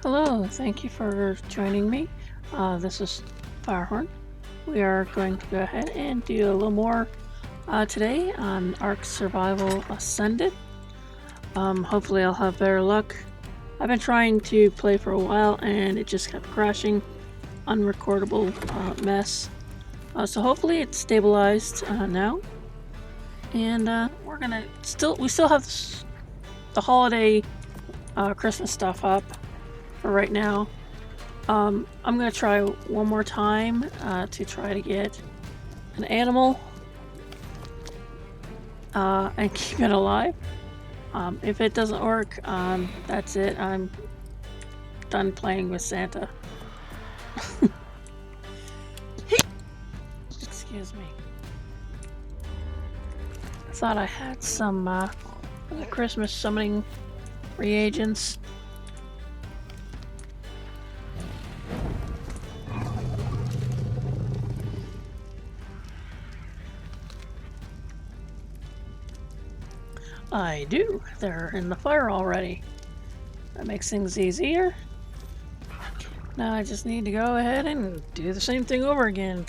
Hello, thank you for joining me. This is Firehorn. We are going to go ahead and do a little more today on ARK Survival Ascended. Hopefully I'll have better luck. I've been trying to play for a while and it just kept crashing. Unrecordable mess. So hopefully it's stabilized now. And we still have the holiday Christmas stuff up for right now. I'm gonna try one more time to try to get an animal and keep it alive. If it doesn't work, that's it. I'm done playing with Santa. Excuse me. I thought I had some Christmas summoning reagents. I do. They're in the fire already. That makes things easier. Now I just need to go ahead and do the same thing over again.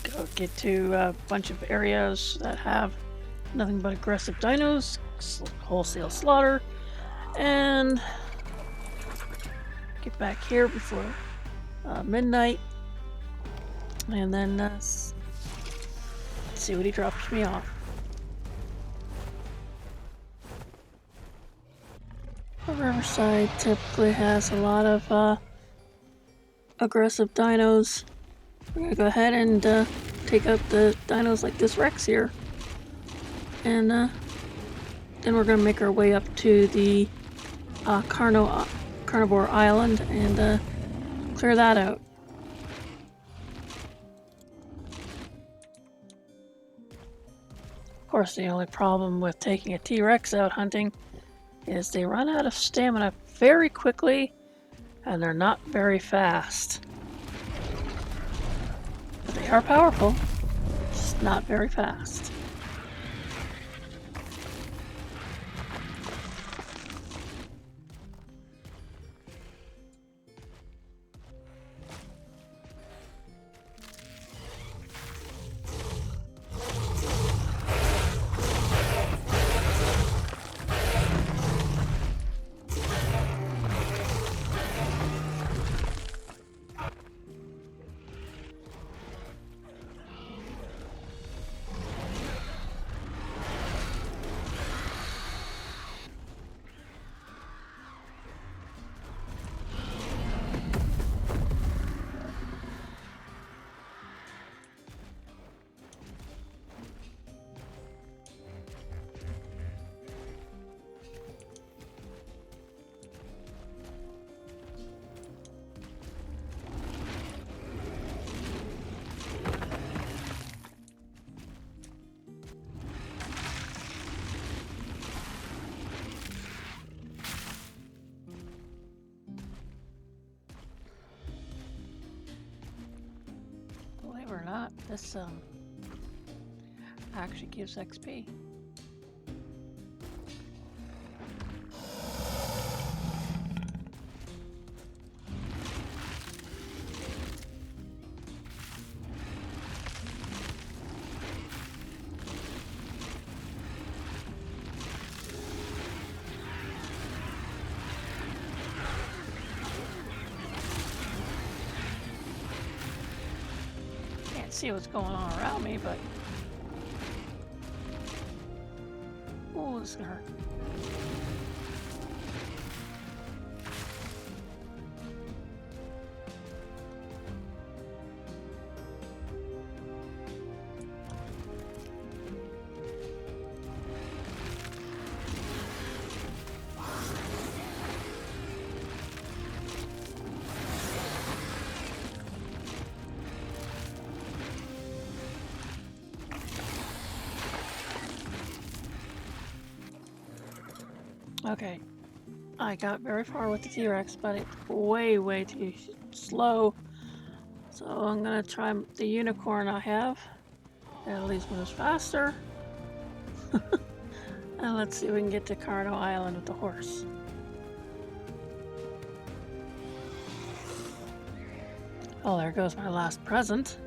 Go get to a bunch of areas that have nothing but aggressive dinos, wholesale slaughter, and get back here before midnight, and then see what he drops me off. The Riverside typically has a lot of aggressive dinos. We're gonna go ahead and take out the dinos like this Rex here, and then we're gonna make our way up to the Carnivore Island and clear that out. Of course, the only problem with taking a T-Rex out hunting is they run out of stamina very quickly and they're not very fast. But they are powerful, just not very fast. Believe it or not, this actually gives XP. Can't see what's going on around me, but oh, this is gonna hurt. Okay, I got very far with the T-Rex, but it's way too slow. So I'm gonna try the unicorn I have. It at least moves faster. And let's see if we can get to Carno Island with the horse. Well, there goes my last present.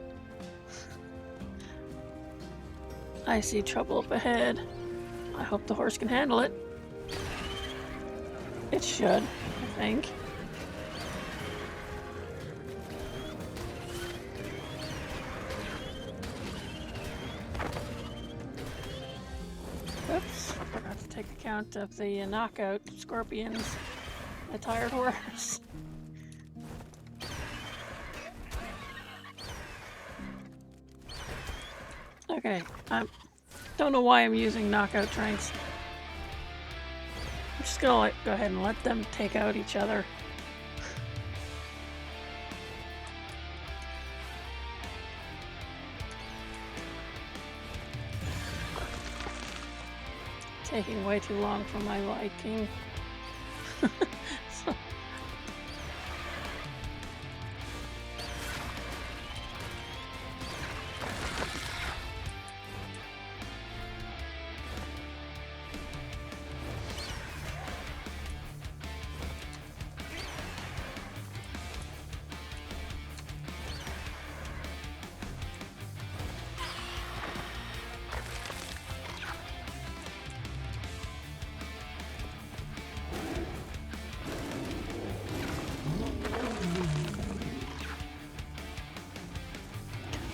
I see trouble up ahead. I hope the horse can handle it. It should, I think. Oops, forgot to take account of the knockout scorpions. A tired horse. Okay, I don't know why I'm using knockout tranks. I'm just gonna go ahead and let them take out each other. Taking way too long for my liking. So.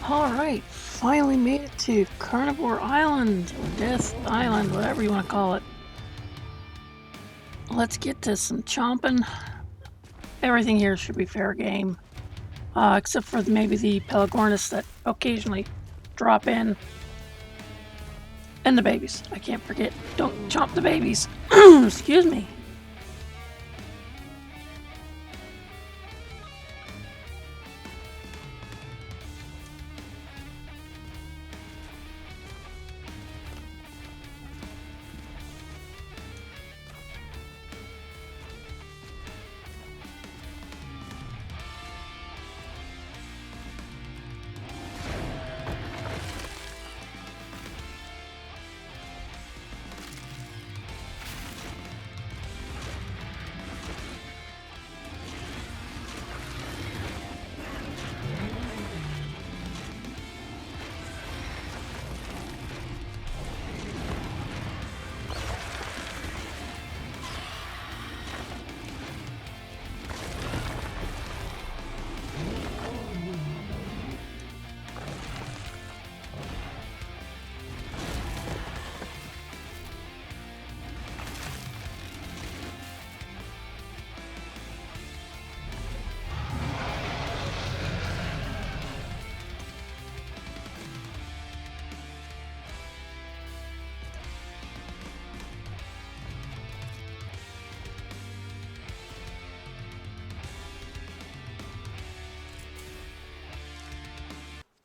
Alright, finally made it to Carnivore Island, or Death Island, whatever you want to call it. Let's get to some chomping. Everything here should be fair game. Except for maybe the Pelagornis that occasionally drop in. And the babies. I can't forget. Don't chomp the babies. Excuse me.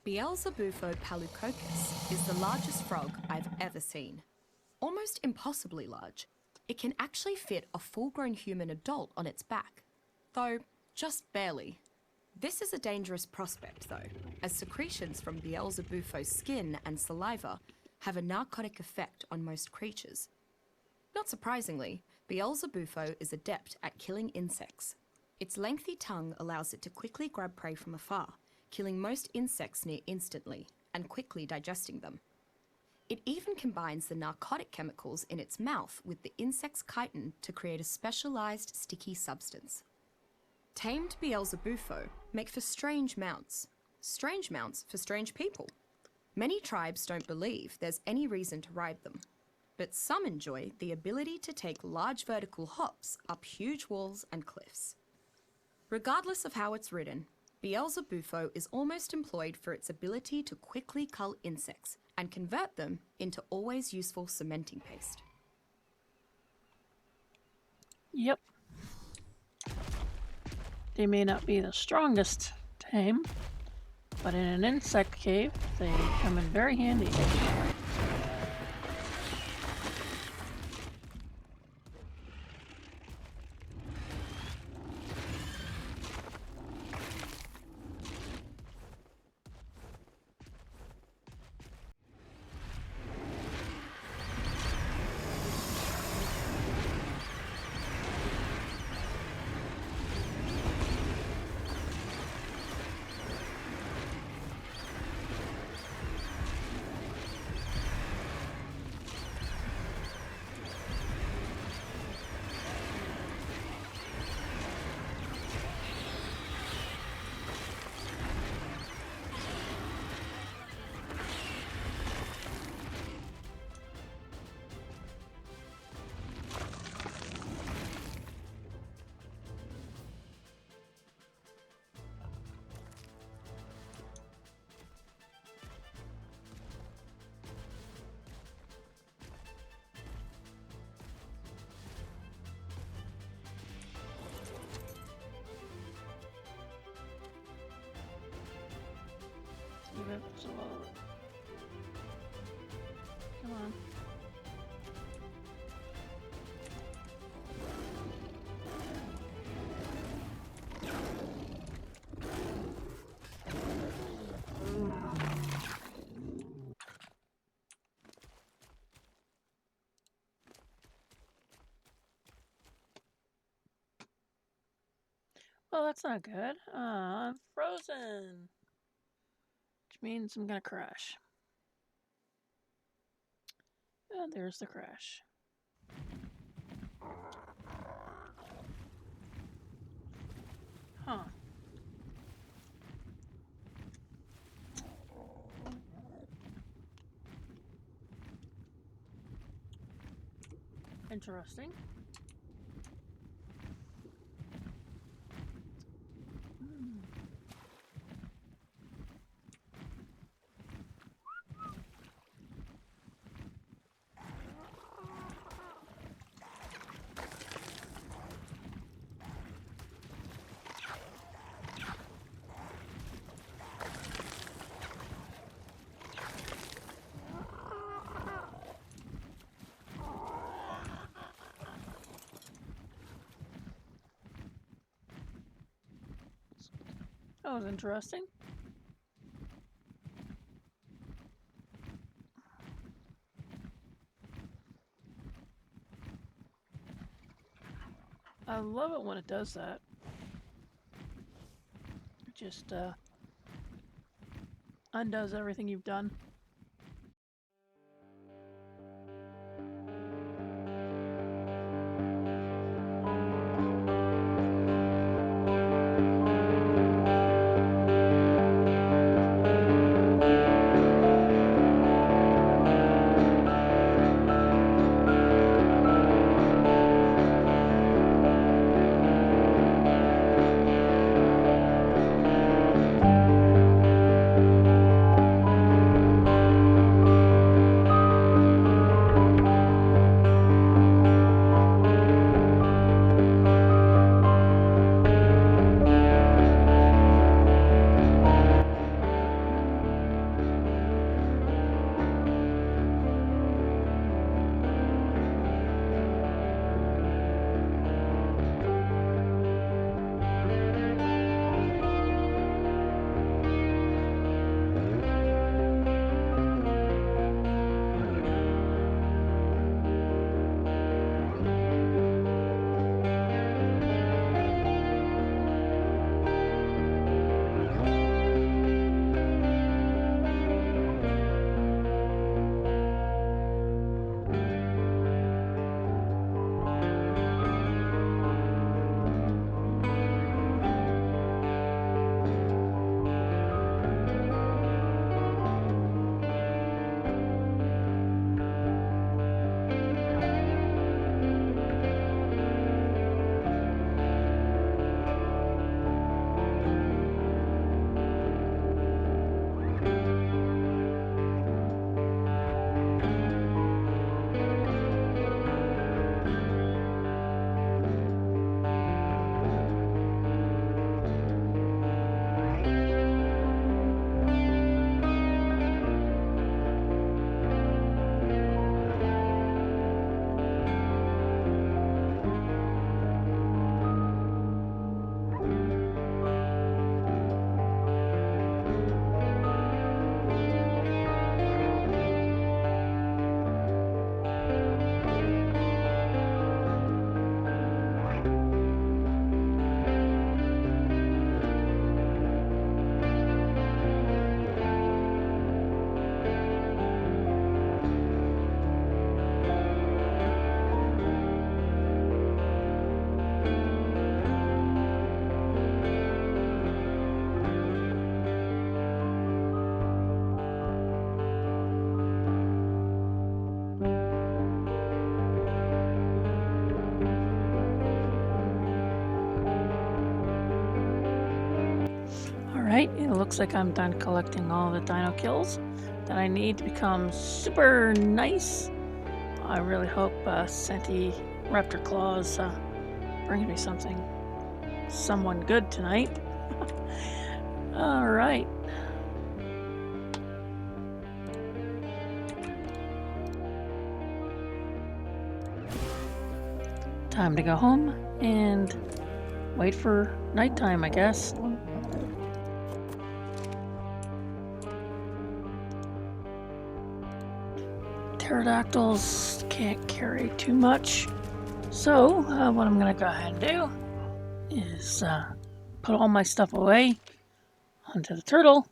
Beelzebufo palucocus is the largest frog I've ever seen. Almost impossibly large. It can actually fit a full-grown human adult on its back, though just barely. This is a dangerous prospect though, as secretions from Beelzebufo's skin and saliva have a narcotic effect on most creatures. Not surprisingly, Beelzebufo is adept at killing insects. Its lengthy tongue allows it to quickly grab prey from afar, killing most insects near instantly and quickly digesting them. It even combines the narcotic chemicals in its mouth with the insect's chitin to create a specialized sticky substance. Tamed Beelzebufo make for strange mounts for strange people. Many tribes don't believe there's any reason to ride them, but some enjoy the ability to take large vertical hops up huge walls and cliffs. Regardless of how it's ridden, Beelzebufo is almost employed for its ability to quickly cull insects and convert them into always useful cementing paste. Yep. They may not be the strongest tame, but in an insect cave, they come in very handy. it. Just a little bit. Come on. Well, that's not good. I'm frozen. Which means I'm gonna crash. And there's the crash. Huh. Interesting. That was interesting. I love it when it does that. It just undoes everything you've done. Alright, it looks like I'm done collecting all the dino kills that I need to become super nice. I really hope Senti Raptor Claws brings me someone good tonight. Alright. Time to go home and wait for nighttime, I guess. Pterodactyls can't carry too much. So, what I'm going to go ahead and do is put all my stuff away onto the turtle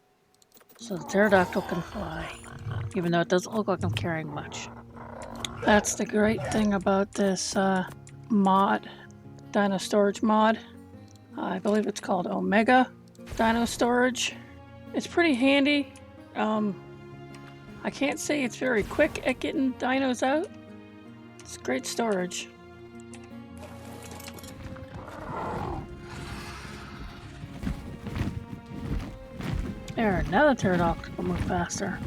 so the pterodactyl can fly, even though it doesn't look like I'm carrying much. That's the great thing about this mod, Dino Storage mod. I believe it's called Omega Dino Storage. It's pretty handy. I can't say it's very quick at getting dinos out. It's great storage. There, now the pterodactyl will move faster.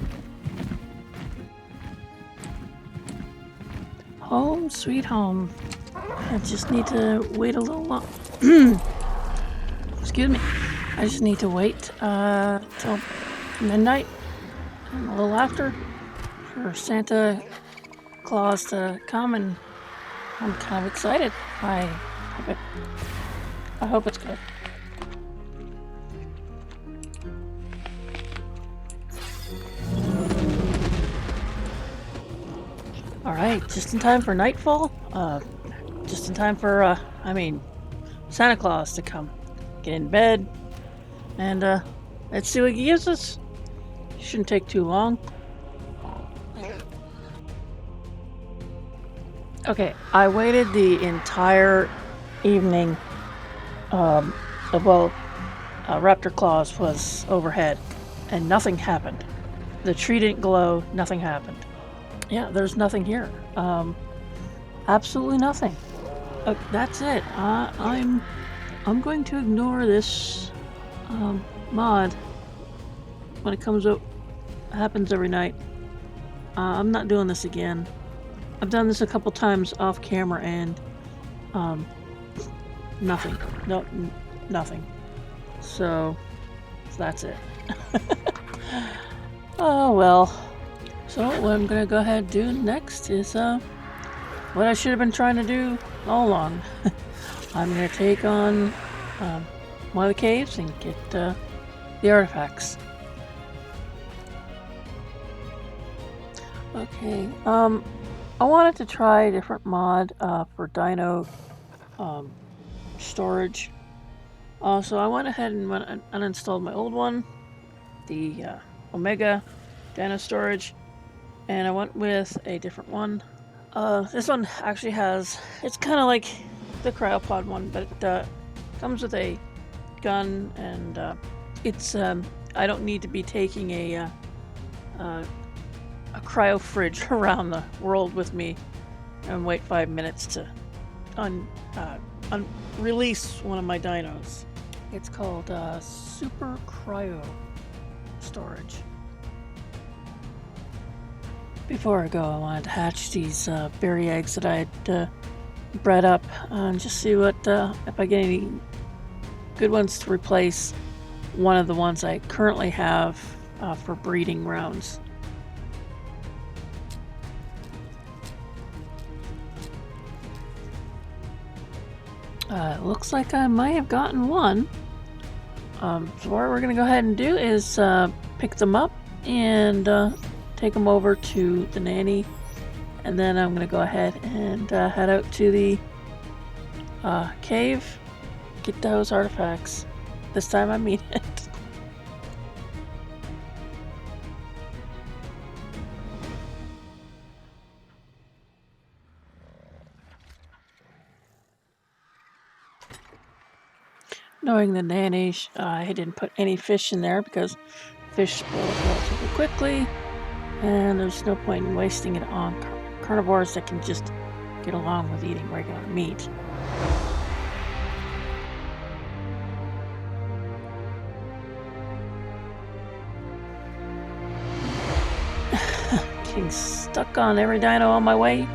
Home sweet home. I just need to wait a little long. Excuse me. I just need to wait till midnight and a little after for Santa Claus to come, and I'm kind of excited. I hope it's good. Alright, just in time for nightfall. Just in time for, Santa Claus to come. Get in bed, and let's see what he gives us. Shouldn't take too long. Okay, I waited the entire evening. Raptor Claus was overhead, and nothing happened. The tree didn't glow, nothing happened. Yeah, there's nothing here. Absolutely nothing. That's it. I'm going to ignore this mod when it comes up. Happens every night. I'm not doing this again. I've done this a couple times off camera, and nothing. No, nothing. So that's it. Oh well. So what I'm gonna go ahead and do next is what I should have been trying to do all along. I'm gonna take on one of the caves and get the artifacts. Okay, I wanted to try a different mod for dino storage. So I went ahead and uninstalled my old one, the Omega Dino Storage, and I went with a different one. This one actually has, it's kind of like the cryopod one, but it comes with a gun, and it's I don't need to be taking a cryo fridge around the world with me and wait 5 minutes to release one of my dinos. It's called Super Cryo Storage. Before I go, I wanted to hatch these berry eggs that I had bred up and just see what if I get any good ones to replace one of the ones I currently have for breeding rounds. Looks like I might have gotten one. So what we're going to go ahead and do is pick them up and take them over to the nanny, and then I'm going to go ahead and head out to the cave, get those artifacts. This time I mean it. Knowing the nanny, I didn't put any fish in there because fish spoil relatively quickly, and there's no point in wasting it on carnivores that can just get along with eating regular meat. Getting stuck on every dino on my way.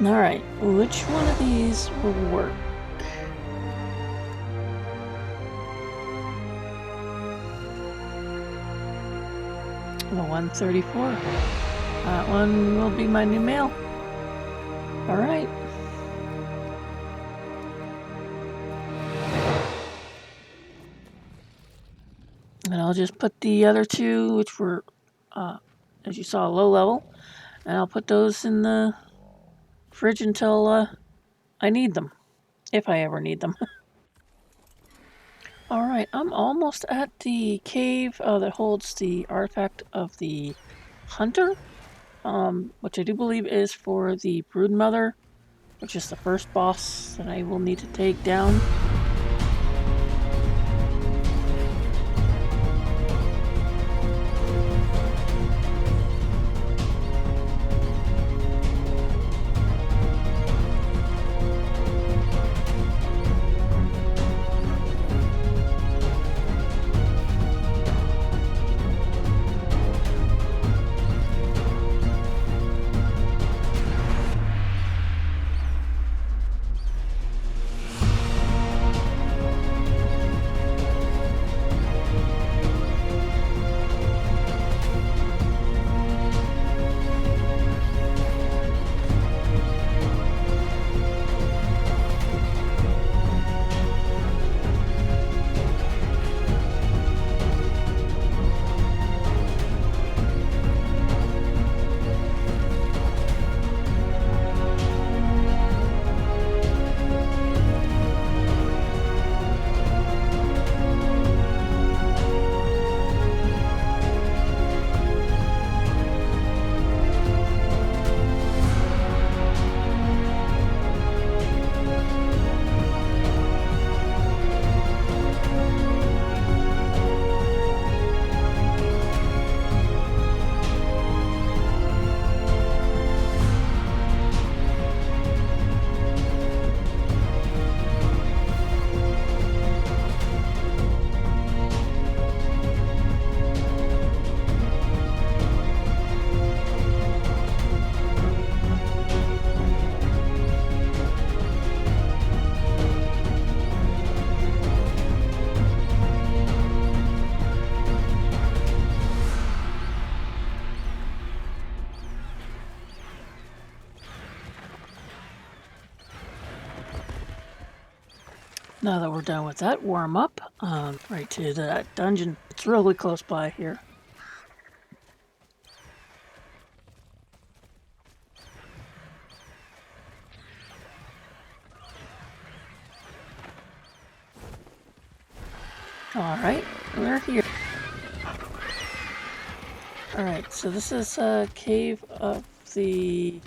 Alright, which one of these will work? The 134. That one will be my new male. All right. And I'll just put the other two, which were, as you saw, low level, and I'll put those in the fridge until I need them, if I ever need them. All right, I'm almost at the cave that holds the artifact of the hunter, which I do believe is for the broodmother, which is the first boss that I will need to take down. Now that we're done with that warm up, right to that dungeon. It's really close by here. All right, we're here. All right, so this is a cave of the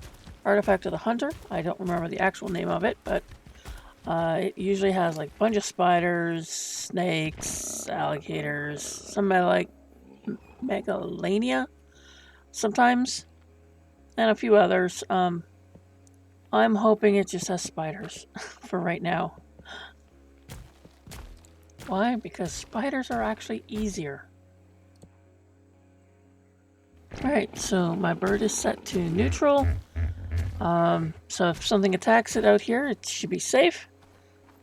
artifact of the hunter. I don't remember the actual name of it, but it usually has like a bunch of spiders, snakes, alligators, somebody like megalania sometimes, and a few others. I'm hoping it just has spiders for right now. Why? Because spiders are actually easier. Alright, so my bird is set to neutral. So if something attacks it out here, it should be safe.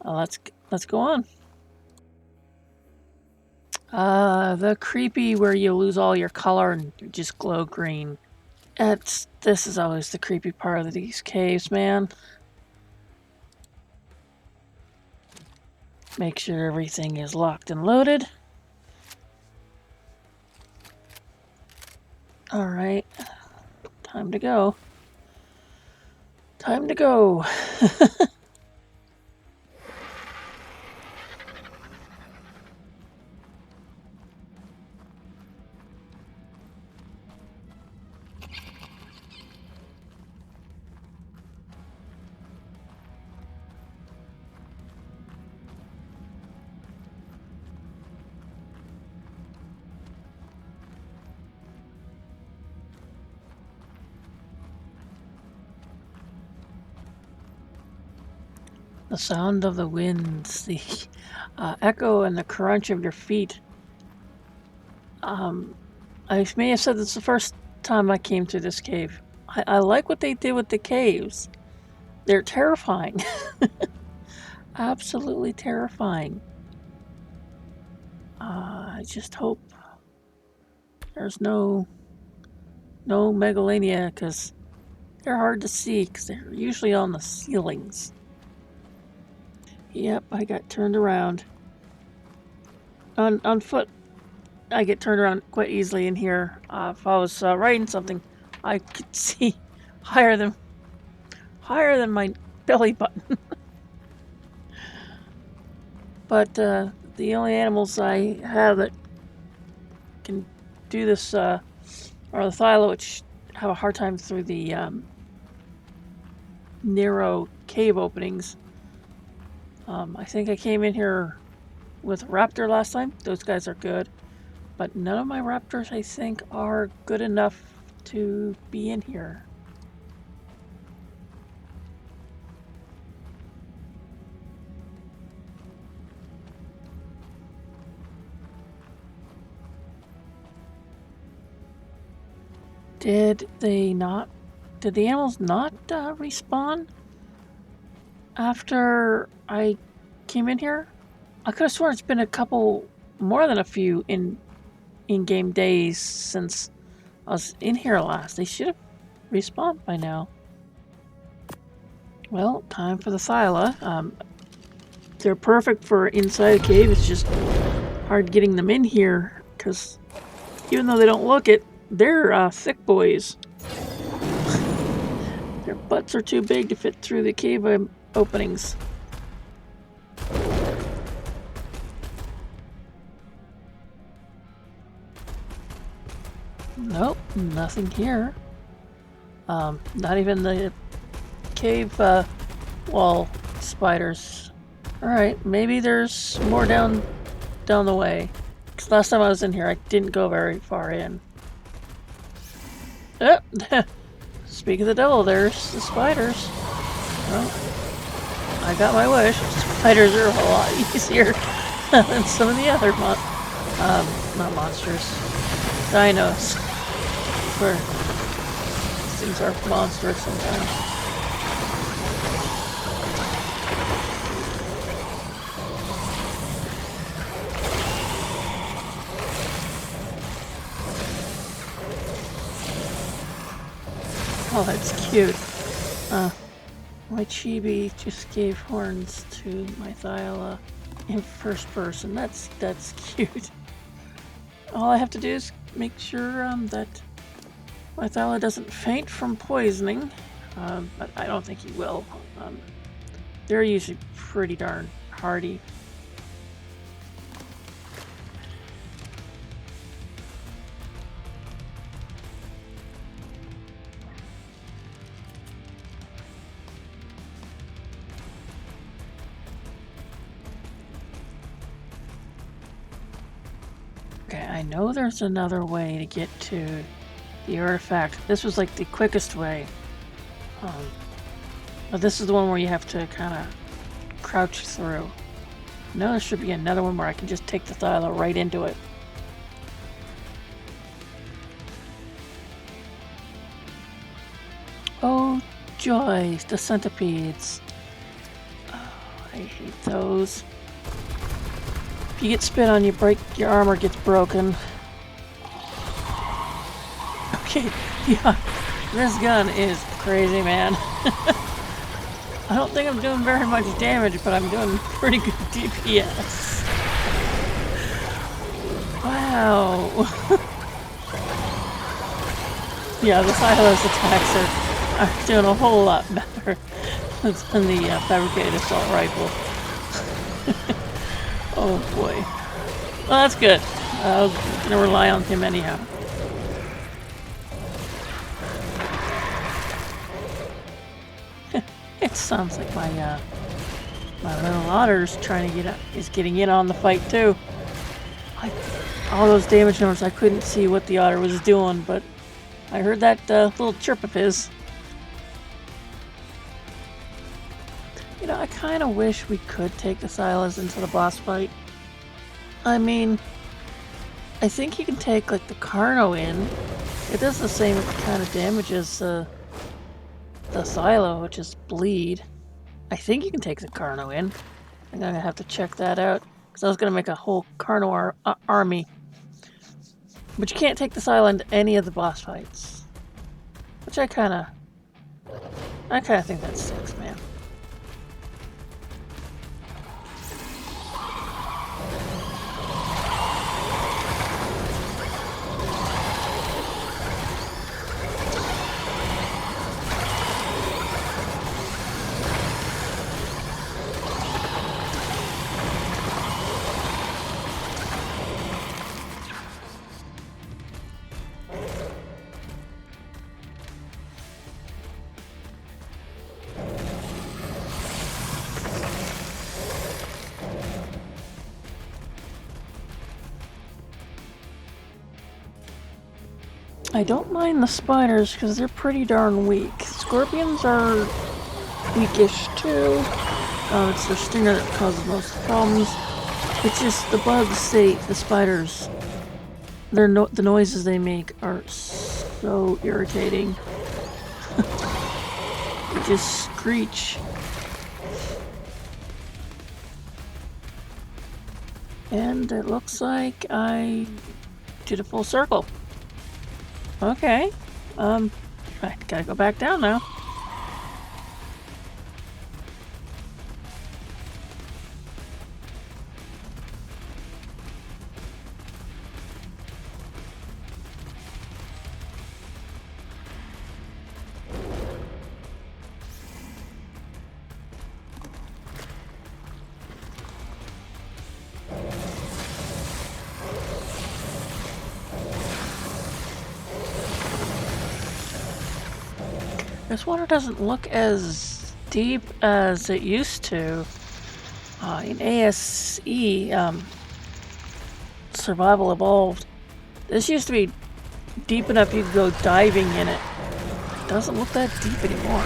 Let's go on. The creepy where you lose all your color and you just glow green. This is always the creepy part of these caves, man. Make sure everything is locked and loaded. Alright. Time to go. Time to go. The sound of the winds, the echo and the crunch of your feet. I may have said this the first time I came to this cave. I like what they did with the caves. They're terrifying. Absolutely terrifying. I just hope there's no megalania, because they're hard to see because they're usually on the ceilings. Yep, I got turned around. On foot, I get turned around quite easily in here. If I was writing something, I could see higher than my belly button. But the only animals I have that can do this are the Thyla, which have a hard time through the narrow cave openings. I think I came in here with a raptor last time. Those guys are good. But none of my raptors, I think, are good enough to be in here. Did the animals not respawn after I came in here? I could have sworn it's been a couple, more than a few in-game days since I was in here last. They should have respawned by now. Well, time for the Thyla. They're perfect for inside a cave. It's just hard getting them in here because even though they don't look it, they're thick boys. Their butts are too big to fit through the cave openings. Nope, nothing here. Not even the cave wall spiders. Alright, maybe there's more down the way. Because last time I was in here, I didn't go very far in. Oh, speak of the devil, there's the spiders. Well, I got my wish. Spiders are a lot easier than some of the other not monsters. Dinos. Where things are monstrous sometimes. Oh, that's cute. My chibi just gave horns to my Thyla in first person. That's cute. All I have to do is make sure that my Thyla doesn't faint from poisoning, but I don't think he will. They're usually pretty darn hardy. Okay, I know there's another way to get to the artifact. This was like the quickest way. But this is the one where you have to kind of crouch through. I know there should be another one where I can just take the Thyla right into it. Oh, joy, the centipedes. Oh, I hate those. If you get spit on, your armor gets broken. Okay, yeah, this gun is crazy, man. I don't think I'm doing very much damage, but I'm doing pretty good DPS. Wow. Yeah, the Thyla's attacks are doing a whole lot better than the fabricated assault rifle. Oh boy. Well, that's good. I was gonna rely on him anyhow. It sounds like my little otter's trying to getting in on the fight too. All those damage numbers, I couldn't see what the otter was doing, but I heard that little chirp of his. You know, I kind of wish we could take the Thylas into the boss fight. I mean, I think you can take like the Carno in. It does the same kind of damage as the Thyla, which is bleed. I think you can take the Carno in. I'm gonna have to check that out because I was gonna make a whole Carno army. But you can't take the Thyla into any of the boss fights, which I kind of I kind of think that's 6, man. I don't mind the spiders because they're pretty darn weak. Scorpions are weakish too. It's their stinger that causes most of the problems. It's just the bugs, the spiders, the noises they make are so irritating. They just screech. And it looks like I did a full circle. Okay. I gotta go back down now. This water doesn't look as deep as it used to. In ASE, Survival Evolved, this used to be deep enough you could go diving in it. It doesn't look that deep anymore.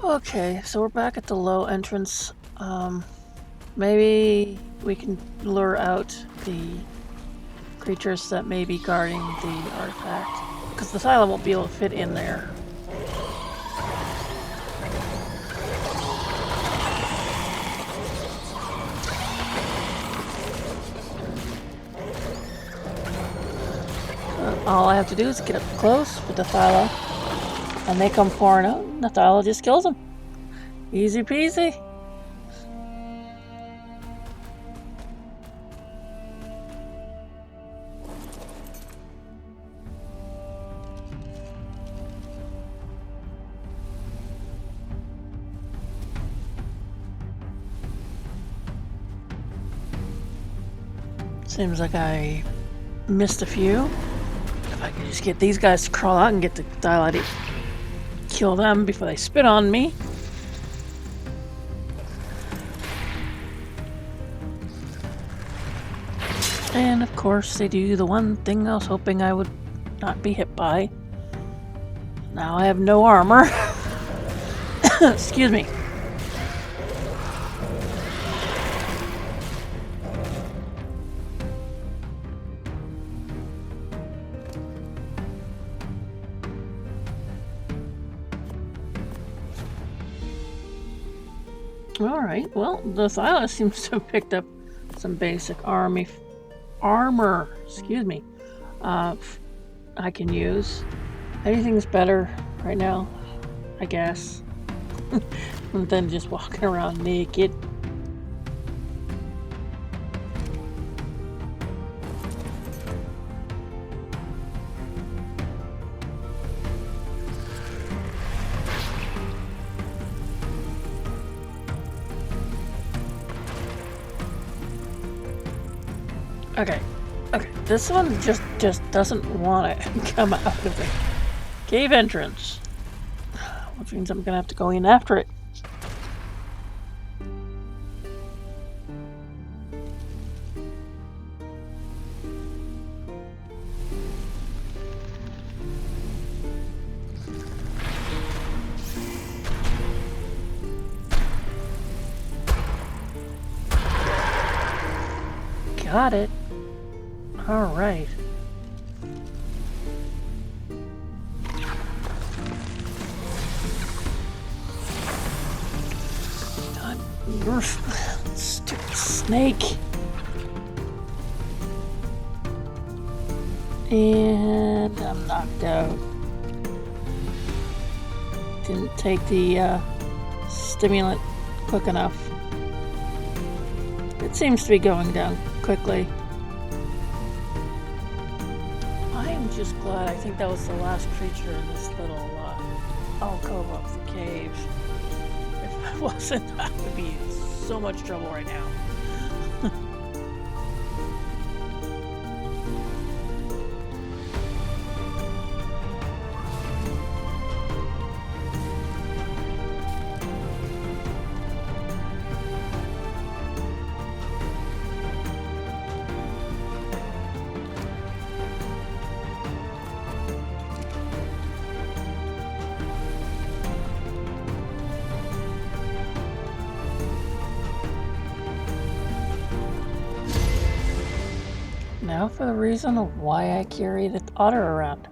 Okay, so we're back at the low entrance. Maybe we can lure out the creatures that may be guarding the artifact, because the Thyla won't be able to fit in there. All I have to do is get up close with the Thyla, and they come pouring out, and the Thyla just kills them. Easy peasy. Seems like I missed a few. If I could just get these guys to crawl out and get the Thyla to kill them before they spit on me. And of course they do the one thing I was hoping I would not be hit by. Now I have no armor. Excuse me. Alright, well, the Thyla seems to have picked up some basic armor, excuse me, I can use. Anything's better right now, I guess, than just walking around naked. Okay, this one just doesn't want to come out of the cave entrance, which means I'm gonna have to go in after it. got it. All right. God, stupid snake. And I'm knocked out. Didn't take the stimulant quick enough. It seems to be going down quickly. I'm just glad. I think that was the last creature in this little alcove of the cave. If it wasn't, I would be in so much trouble right now. Now for the reason of why I carry the otter around.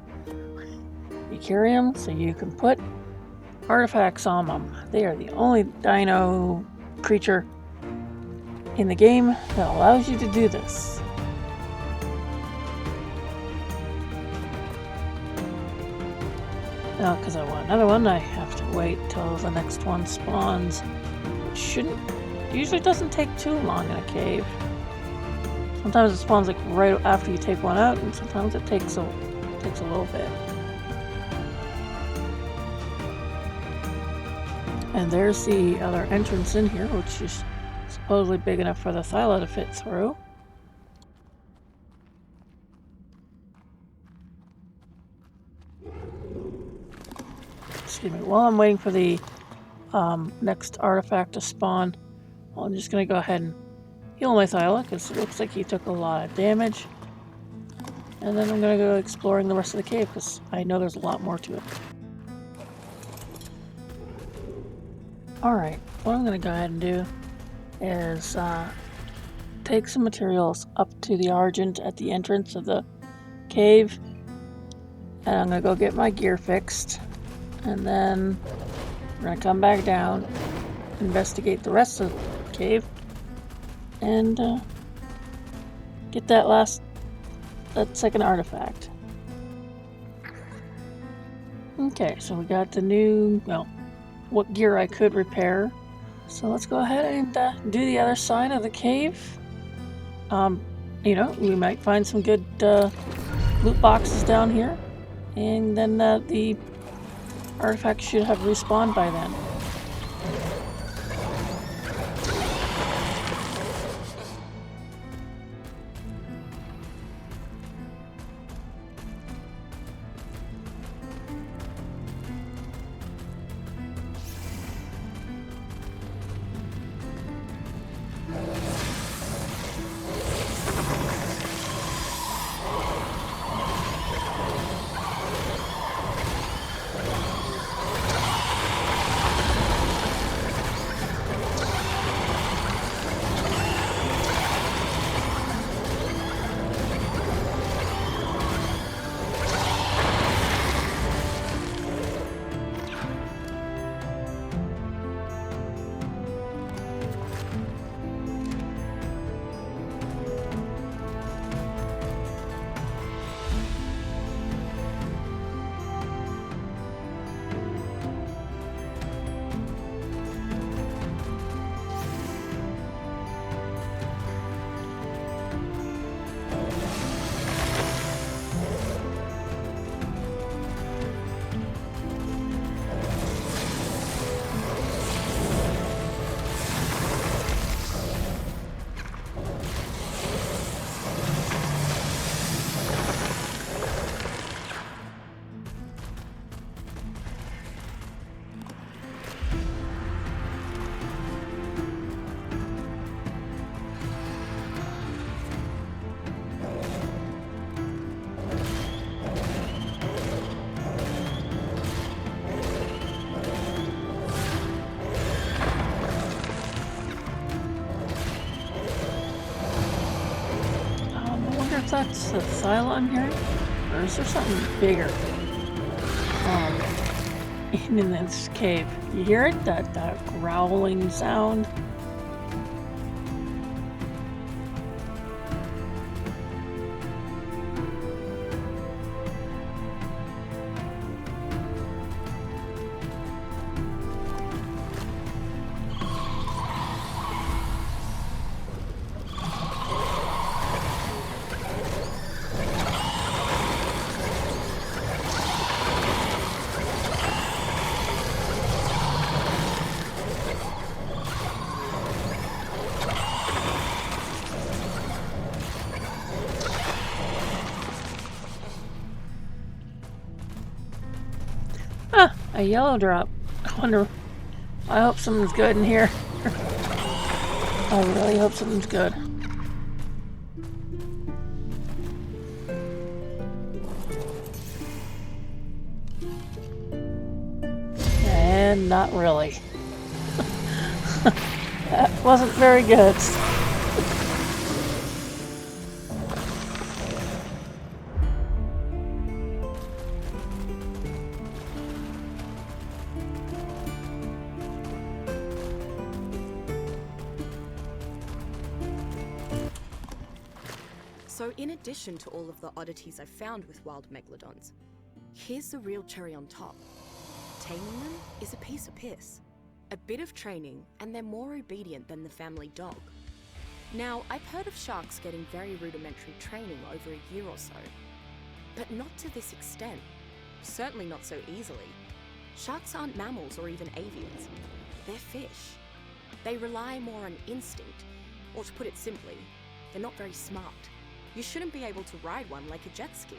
You carry them so you can put artifacts on them. They are the only dino creature in the game that allows you to do this. Now, because I want another one, I have to wait till the next one spawns. Usually doesn't take too long in a cave. Sometimes it spawns like right after you take one out, and sometimes it takes a little bit. And there's the other entrance in here, which is supposedly big enough for the Thyla to fit through. Excuse me. While I'm waiting for the next artifact to spawn, I'm just going to go ahead and heal my Thyla, because it looks like he took a lot of damage. And then I'm going to go exploring the rest of the cave, because I know there's a lot more to it. Alright, what I'm going to go ahead and do is take some materials up to the Argent at the entrance of the cave. And I'm going to go get my gear fixed. And then we're going to come back down, investigate the rest of the cave, and get that second artifact. Okay, so we got the new, well, what gear I could repair. So let's go ahead and do the other side of the cave. You know, we might find some good loot boxes down here, and then the artifact should have respawned by then. if that's the silo I'm hearing, or is there something bigger in this cave? You hear it? That growling sound? A yellow drop. I hope something's good in here. I really hope something's good. And not really. That wasn't very good. So in addition to all of the oddities I've found with wild megalodons, here's the real cherry on top. Taming them is a piece of piss. A bit of training and they're more obedient than the family dog. Now, I've heard of sharks getting very rudimentary training over a year or so, but not to this extent. Certainly not so easily. Sharks aren't mammals or even avians. They're fish. They rely more on instinct, or to put it simply, they're not very smart. You shouldn't be able to ride one like a jet ski.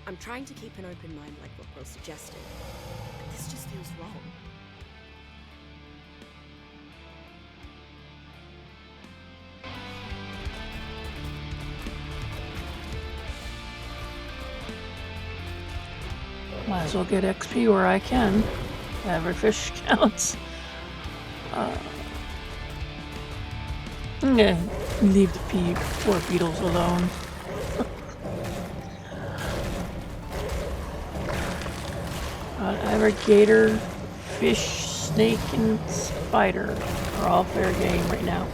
I'm trying to keep an open mind like Rockwell suggested, but this just feels wrong. Might as well get XP where I can. Every fish counts. I'm gonna leave the poor beetles alone. Every gator, fish, snake, and spider are all fair game right now.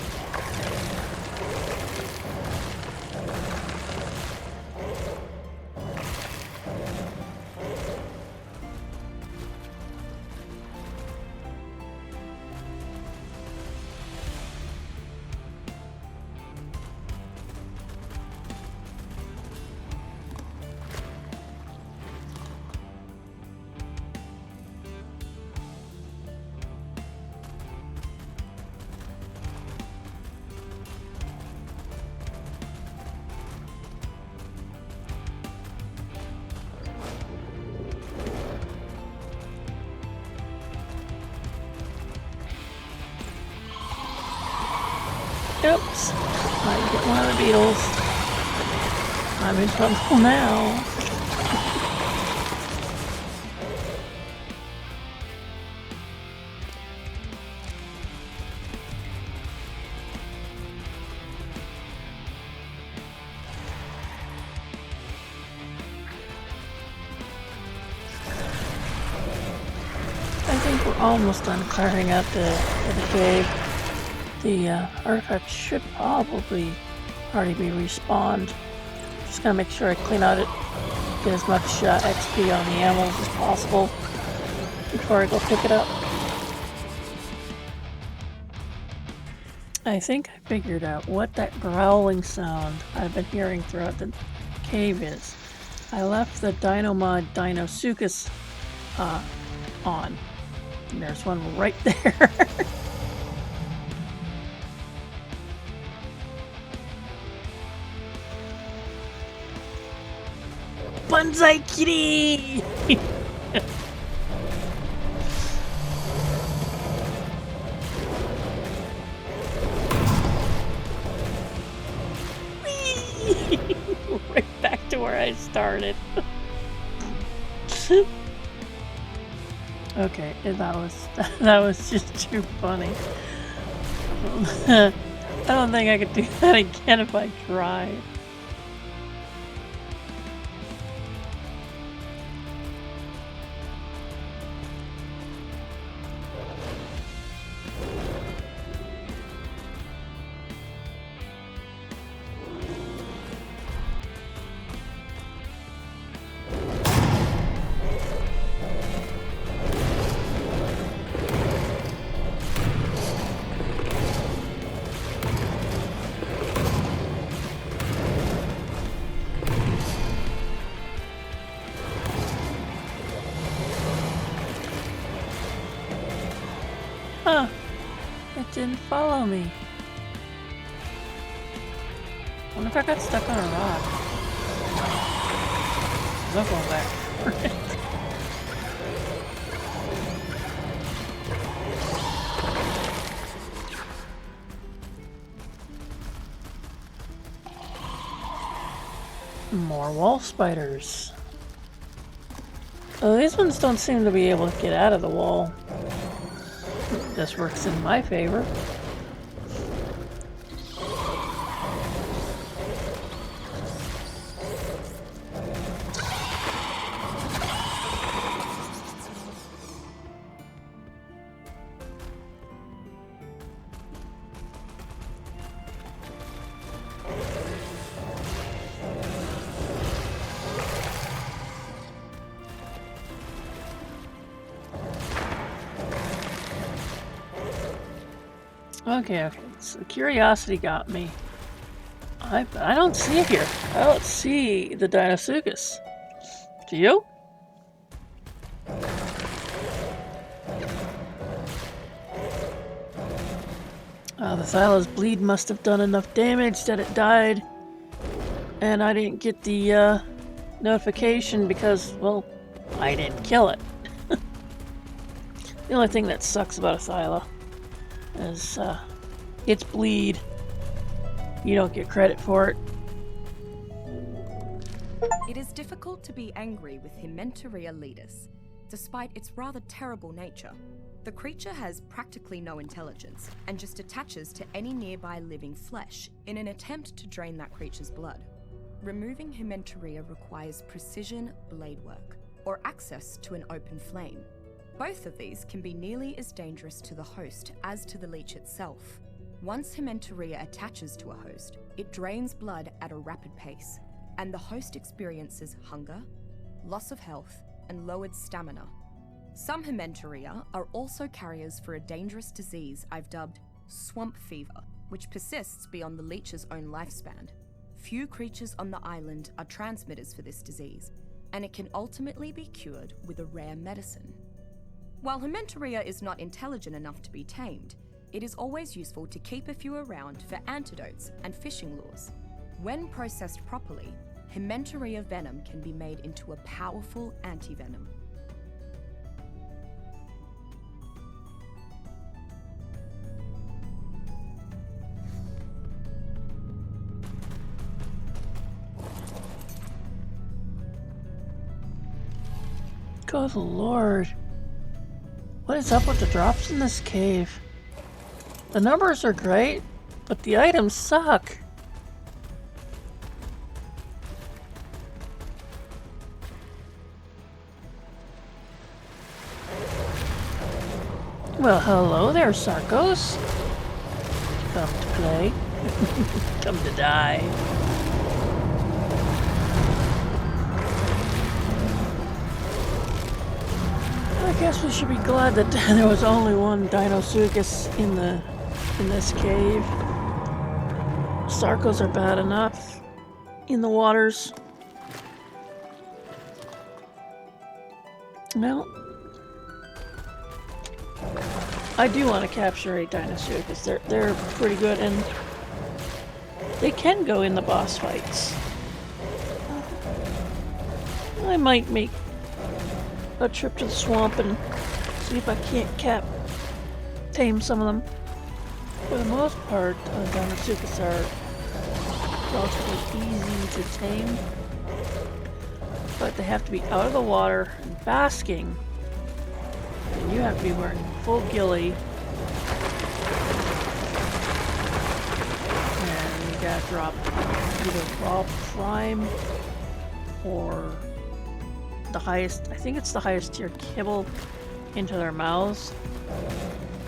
Oops, I get one of the beetles. I'm in trouble now. I think we're almost done clearing out the cave. The artifact should probably already be respawned. Just gonna make sure I clean out it, get as much XP on the animals as possible before I go pick it up. I think I figured out what that growling sound I've been hearing throughout the cave is. I left the Dynamod Dinosuchus on. And there's one right there. Bonsai kitty! Right back to where I started. Okay, that was just too funny. I don't think I could do that again if I tried. didn't follow me. I wonder if I got stuck on a rock. I'm not going back. More wall spiders. Oh, these ones don't seem to be able to get out of the wall. This works in my favor. Okay, so curiosity got me. I don't see it here. I don't see the Deinosuchus. Do you? The Thyla's bleed must have done enough damage that it died. And I didn't get the notification because, well, I didn't kill it. The only thing that sucks about a Thyla is its bleed. You don't get credit for it. It is difficult to be angry with Hementaria ledus, despite its rather terrible nature. The creature has practically no intelligence and just attaches to any nearby living flesh in an attempt to drain that creature's blood. Removing Hementaria requires precision blade work or access to an open flame. Both of these can be nearly as dangerous to the host as to the leech itself. Once Hementaria attaches to a host, it drains blood at a rapid pace, and the host experiences hunger, loss of health, and lowered stamina. Some Hementaria are also carriers for a dangerous disease I've dubbed swamp fever, which persists beyond the leech's own lifespan. Few creatures on the island are transmitters for this disease, and it can ultimately be cured with a rare medicine. While Hementaria is not intelligent enough to be tamed, it is always useful to keep a few around for antidotes and fishing lures. When processed properly, Hementaria venom can be made into a powerful antivenom. Good lord. What is up with the drops in this cave? The numbers are great, but the items suck. Well, hello there, Sarkos. Come to play. Come to die. I guess we should be glad that there was only one Deinosuchus in this cave. Sarkos are bad enough in the waters. Well, I do want to capture a Deinosuchus. They're pretty good, and they can go in the boss fights. I might make a trip to the swamp and see if I can't tame some of them. For the most part, Deinosuchus are relatively easy to tame, but they have to be out of the water and basking, and you have to be wearing full ghillie, and you gotta drop either raw prime or the highest, I think it's the highest tier kibble into their mouths,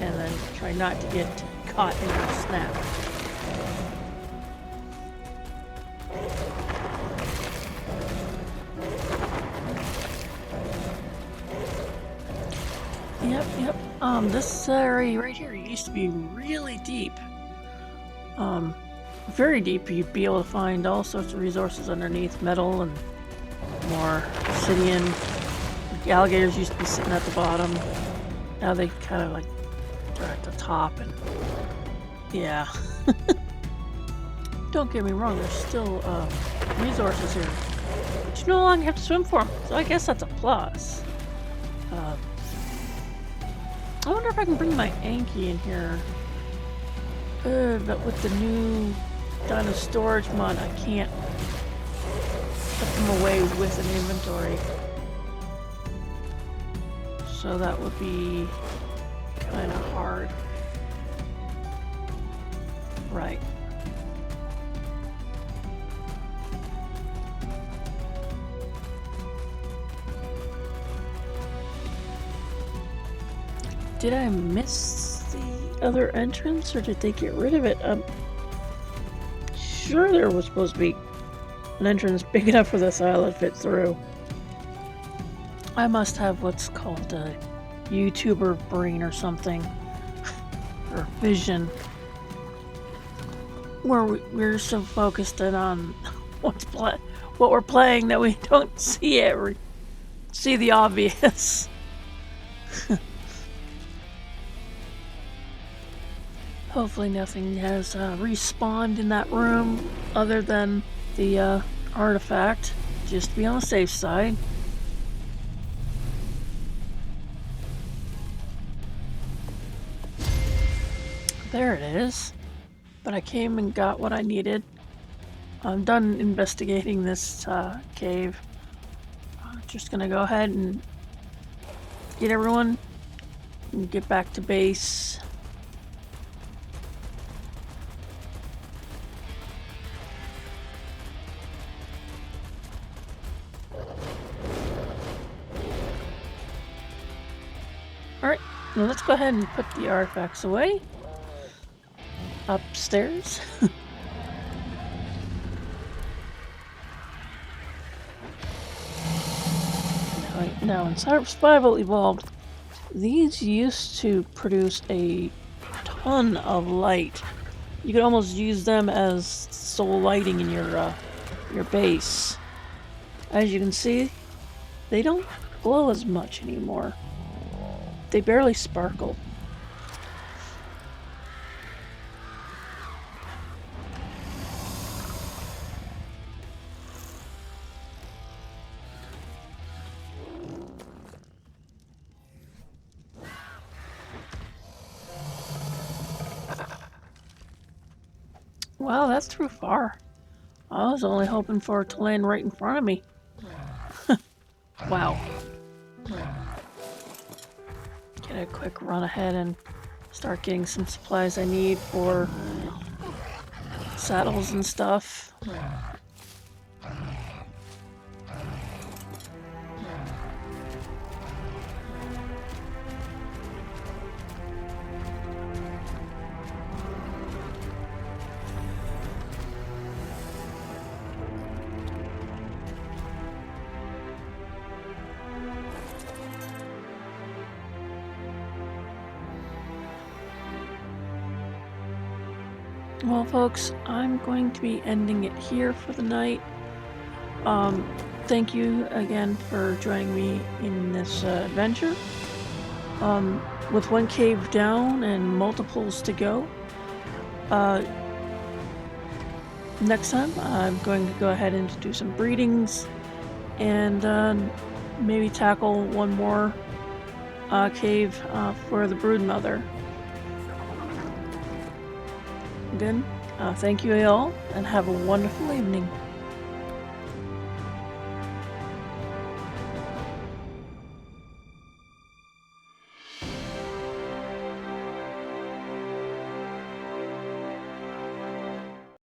and then try not to get caught in a snap. Yep. This area right here used to be really deep. Very deep. You'd be able to find all sorts of resources underneath, metal and more obsidian. The alligators used to be sitting at the bottom. Now they kind of like They're at the top, and yeah. Don't get me wrong, there's still resources here, but you no longer have to swim for them, so I guess that's a plus. I wonder if I can bring my Anki in here. But with the new Dino Storage mod, I can't put them away with an inventory. So that would be kind of hard. Right. Did I miss the other entrance, or did they get rid of it? I'm sure there was supposed to be an entrance big enough for this island to fit through. I must have what's called a YouTuber brain or something, or vision, where we're so focused in on what we're playing that we don't see it or see the obvious. Hopefully nothing has respawned in that room other than the artifact, just to be on the safe side. There it is. But I came and got what I needed. I'm done investigating this cave. Just gonna go ahead and get everyone and get back to base. Alright, now let's go ahead and put the artifacts away. Upstairs. Now in Survival Evolved, these used to produce a ton of light. You could almost use them as sole lighting in your base. As you can see, they don't glow as much anymore. They barely sparkle. Wow, that's too far. I was only hoping for it to land right in front of me. Wow. Get a quick run ahead and start getting some supplies I need for saddles and stuff. Well, folks, I'm going to be ending it here for the night. Thank you again for joining me in this adventure. With one cave down and multiples to go, next time I'm going to go ahead and do some breedings and maybe tackle one more cave for the broodmother. Again, thank you all, and have a wonderful evening.